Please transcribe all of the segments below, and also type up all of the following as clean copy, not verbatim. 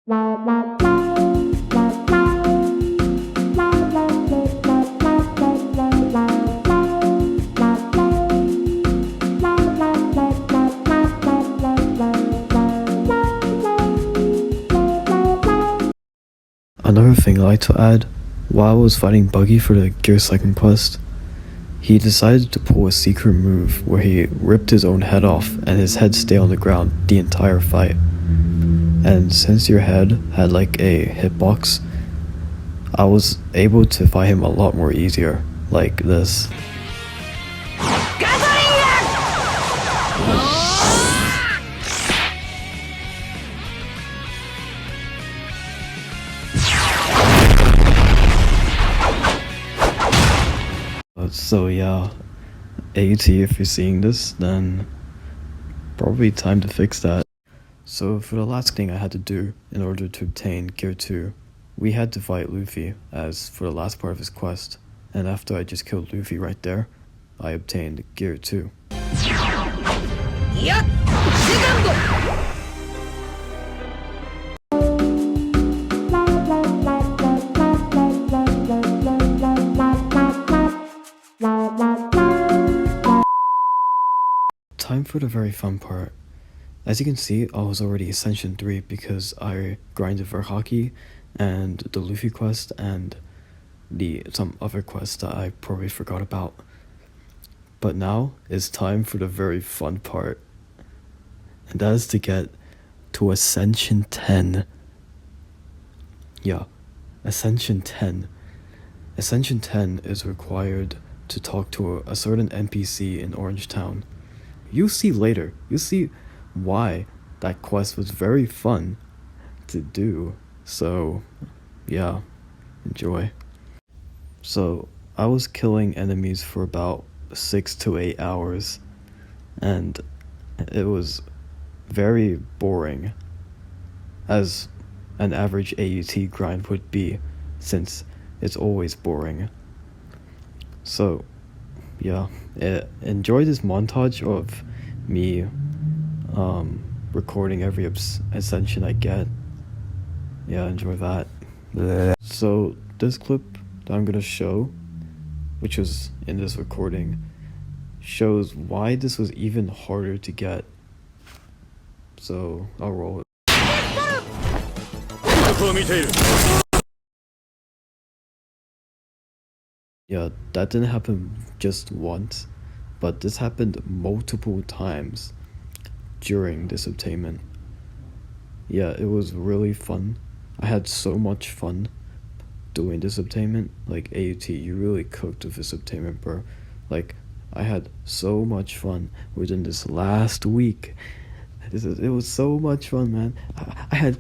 Another thing I'd like to add, while I was fighting Buggy for the Stxlkin quest, he decided to pull a secret move where he ripped his own head off and his head stayed on the ground the entire fight. And since your head had like a hitbox, I was able to fight him a lot more easier, like this. So yeah, AUT, if you're seeing this, then probably time to fix that. So for the last thing I had to do in order to obtain Gear 2, we had to fight Luffy as for the last part of his quest, and after I just killed Luffy right there, I obtained Gear 2. Time for the very fun part. As you can see, I was already Ascension 3 because I grinded for Haki and the Luffy quest and some other quests that I probably forgot about. But now it's time for the very fun part. And that is to get to Ascension 10. Yeah, Ascension 10. Ascension 10 is required to talk to a certain NPC in Orange Town. You'll see later. You'll see why that quest was very fun to do. So, yeah, enjoy. So, I was killing enemies for about 6 to 8 hours, and it was very boring, as an average AUT grind would be, since it's always boring. So, yeah, enjoy this montage of me recording every ascension I get. Yeah, enjoy that. So this clip that I'm gonna show, which was in this recording, shows why this was even harder to get. So I'll roll it. Yeah, that didn't happen just once, but this happened multiple times during this obtainment. Yeah, it was really fun. I had so much fun doing this obtainment. Like, AUT, you really cooked with this obtainment, bro. Like, I had so much fun within this last week. It was so much fun, man. I had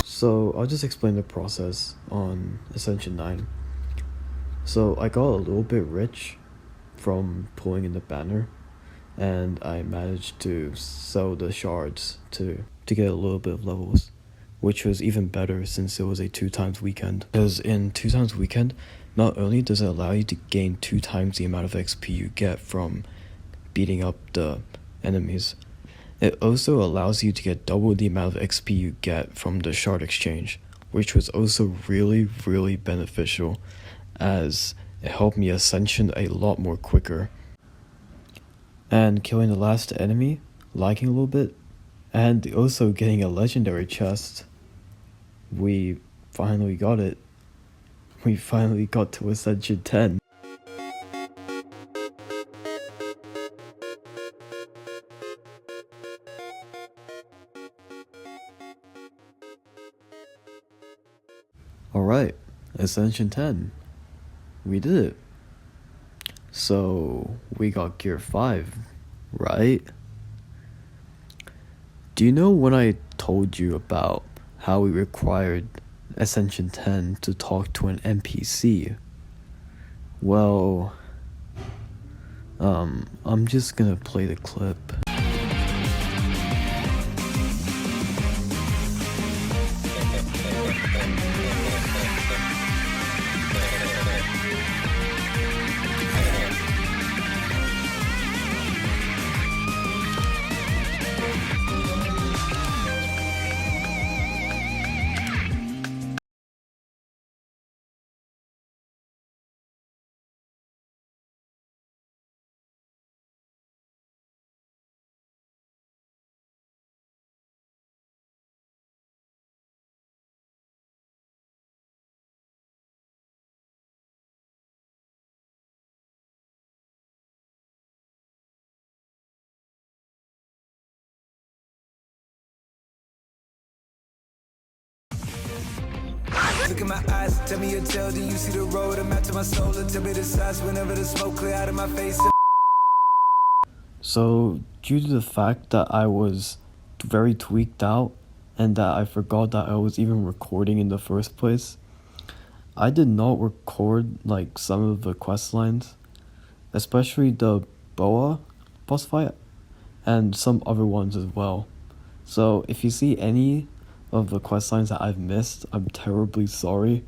So I'll just explain the process on Ascension 9. So I got a little bit rich from pulling in the banner, and I managed to sell the shards to get a little bit of levels, which was even better since it was a 2x weekend. Because in 2x weekend, not only does it allow you to gain 2 times the amount of XP you get from beating up the enemies, it also allows you to get double the amount of XP you get from the shard exchange, which was also really, really beneficial, as it helped me ascension a lot more quicker. And killing the last enemy, lagging a little bit, and also getting a legendary chest, we finally got it. We finally got to Ascension 10. Ascension 10. We did it. So, we got Gear 5, right? Do you know when I told you about how we required Ascension 10 to talk to an NPC? Well, I'm just gonna play the clip. Look in my eyes, tell me your tale, do you see the road? I'm out to my soul, tell me the size whenever the smoke clear out of my face. So, due to the fact that I was very tweaked out and that I forgot that I was even recording in the first place, I did not record like some of the quest lines, especially the Boa boss fight and some other ones as well. So if you see any of the quest lines that I've missed, I'm terribly sorry,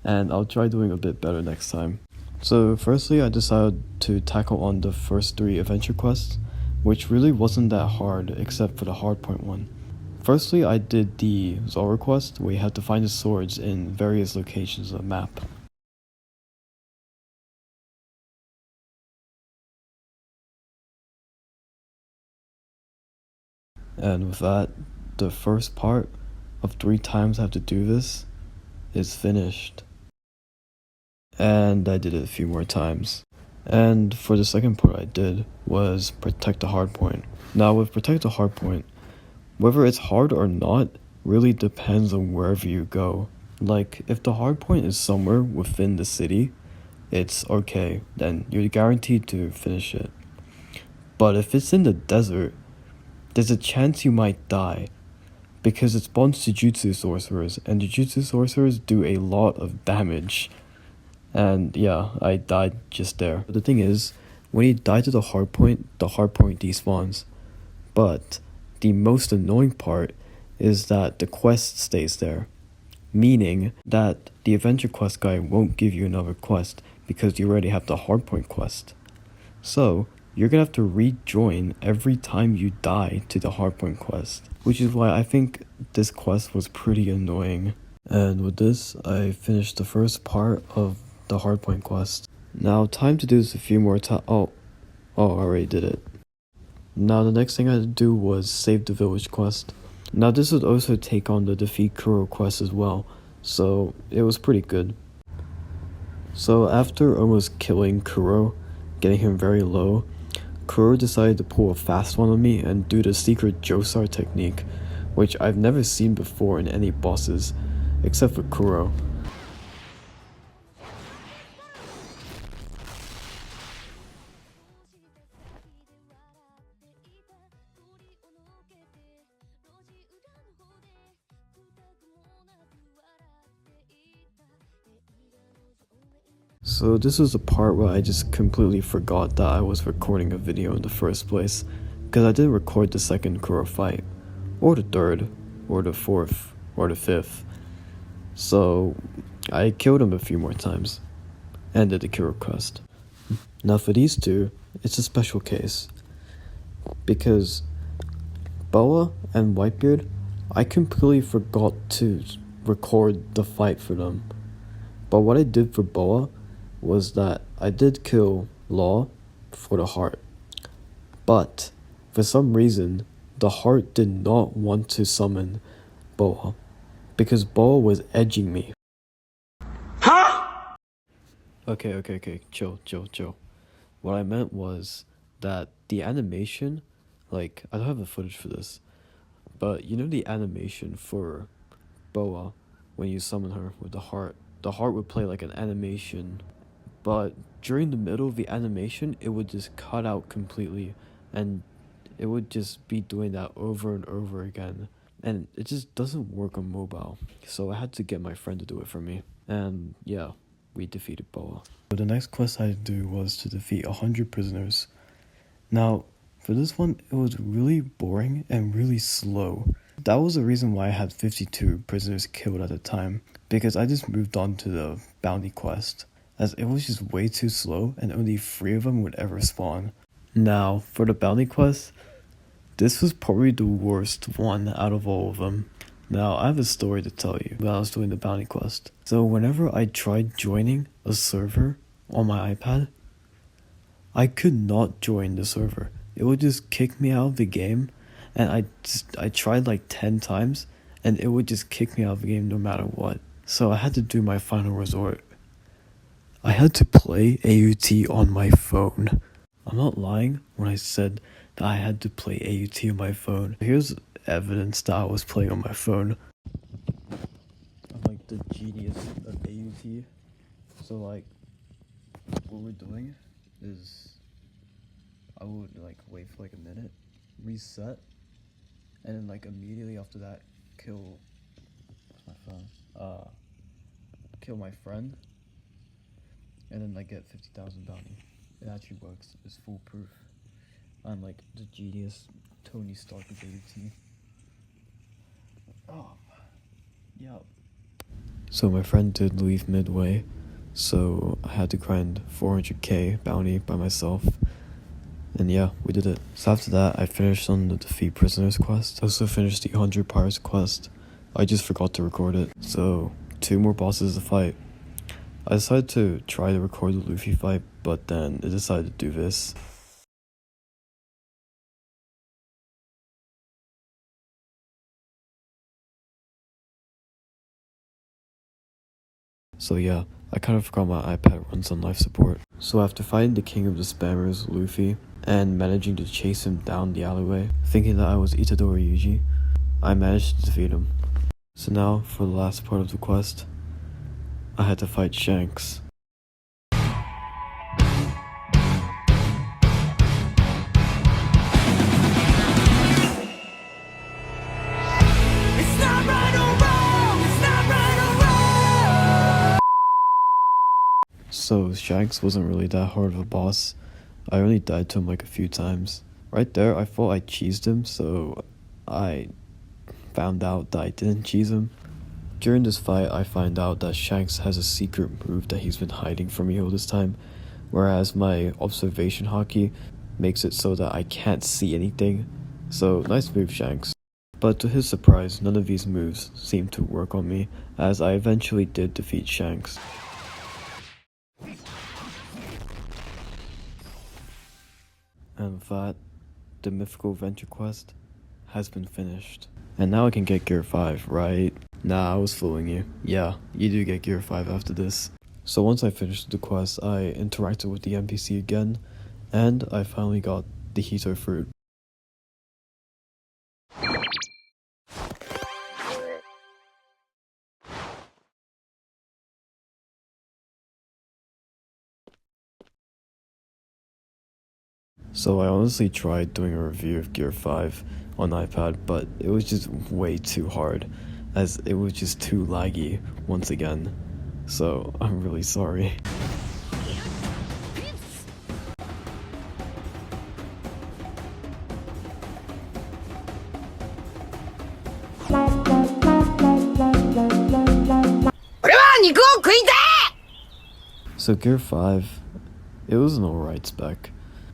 and I'll try doing a bit better next time. So firstly, I decided to tackle on the first 3 adventure quests, which really wasn't that hard except for the hardpoint one. Firstly, I did the Zora quest, where you had to find the swords in various locations of the map. And with that, the first part of 3 times I have to do this is finished. And I did it a few more times. And for the second part I did was protect the hardpoint. Now with protect the hardpoint, whether it's hard or not really depends on wherever you go. Like if the hardpoint is somewhere within the city, it's okay, then you're guaranteed to finish it. But if it's in the desert, there's a chance you might die, because it spawns Jujutsu sorcerers, and Jujutsu sorcerers do a lot of damage. And yeah, I died just there. But the thing is, when you die to the hardpoint despawns. But the most annoying part is that the quest stays there. Meaning that the adventure quest guy won't give you another quest because you already have the hardpoint quest. So, you're gonna have to rejoin every time you die to the hardpoint quest. Which is why I think this quest was pretty annoying. And with this, I finished the first part of the hardpoint quest. Now, time to do this a few more times. Oh, I already did it. Now, the next thing I had to do was save the village quest. Now, this would also take on the defeat Kuro quest as well, so it was pretty good. So, after almost killing Kuro, getting him very low, Kuro decided to pull a fast one on me and do the secret Josar technique, which I've never seen before in any bosses, except for Kuro. So this was the part where I just completely forgot that I was recording a video in the first place, because I didn't record the second Kuro fight, or the third, or the fourth, or the fifth. So I killed him a few more times, and did the Kuro quest. Now for these 2, it's a special case, because Boa and Whitebeard, I completely forgot to record the fight for them. But what I did for Boa was that I did kill Law for the heart. But for some reason, the heart did not want to summon Boa, because Boa was edging me. Huh? Okay, chill. What I meant was that the animation, like, I don't have the footage for this, but you know the animation for Boa when you summon her with the heart, the heart would play like an animation, but during the middle of the animation, it would just cut out completely, and it would just be doing that over and over again. And it just doesn't work on mobile. So I had to get my friend to do it for me. And yeah, we defeated Boa. So the next quest I had to do was to defeat 100 prisoners. Now, for this one, it was really boring and really slow. That was the reason why I had 52 prisoners killed at the time, because I just moved on to the bounty quest, as it was just way too slow and only 3 of them would ever spawn. Now, for the bounty quest, this was probably the worst one out of all of them. Now, I have a story to tell you when I was doing the bounty quest. So whenever I tried joining a server on my iPad, I could not join the server. It would just kick me out of the game, and I tried like 10 times, and it would just kick me out of the game no matter what. So I had to do my final resort. I had to play AUT on my phone. I'm not lying when I said that I had to play AUT on my phone. Here's evidence that I was playing on my phone. I'm like the genius of AUT. So like, what we're doing is I would like wait for like a minute, reset, and then like immediately after that kill my phone. Kill my friend, and then like get 50,000 bounty. It actually works. It's foolproof. I'm like the genius Tony Stark of AUT. Oh, yeah. So my friend did leave midway, so I had to grind 400k bounty by myself. And yeah, we did it. So after that, I finished on the defeat prisoners quest. I also finished the 100 pirates quest. I just forgot to record it. So 2 more bosses to fight. I decided to try to record the Luffy fight, but then it decided to do this. So yeah, I kind of forgot my iPad runs on life support. So after fighting the king of the spammers, Luffy, and managing to chase him down the alleyway, thinking that I was Itadori Yuji, I managed to defeat him. So now, for the last part of the quest, I had to fight Shanks. So Shanks wasn't really that hard of a boss. I only died to him like a few times. Right there, I thought I cheesed him, so I found out that I didn't cheese him. During this fight, I find out that Shanks has a secret move that he's been hiding from me all this time, whereas my observation hockey makes it so that I can't see anything. So nice move, Shanks. But to his surprise, none of these moves seemed to work on me, as I eventually did defeat Shanks. And with that, the mythical venture quest has been finished. And now I can get gear 5, right? Nah, I was fooling you. Yeah, you do get gear 5 after this. So once I finished the quest, I interacted with the NPC again, and I finally got the Hito fruit. So I honestly tried doing a review of Gear 5 on iPad, but it was just way too hard, as it was just too laggy once again. So I'm really sorry. So Gear 5, it was an alright spec.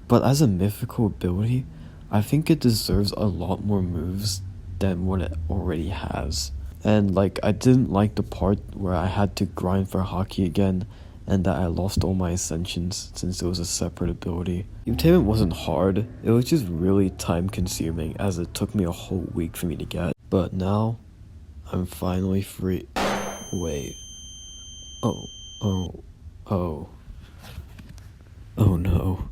But as a mythical ability, I think it deserves a lot more moves than what it already has. And like, I didn't like the part where I had to grind for hockey again, and that I lost all my ascensions since it was a separate ability. The obtainment wasn't hard, it was just really time consuming, as it took me a whole week for me to get. But now, I'm finally free. Wait. Oh no.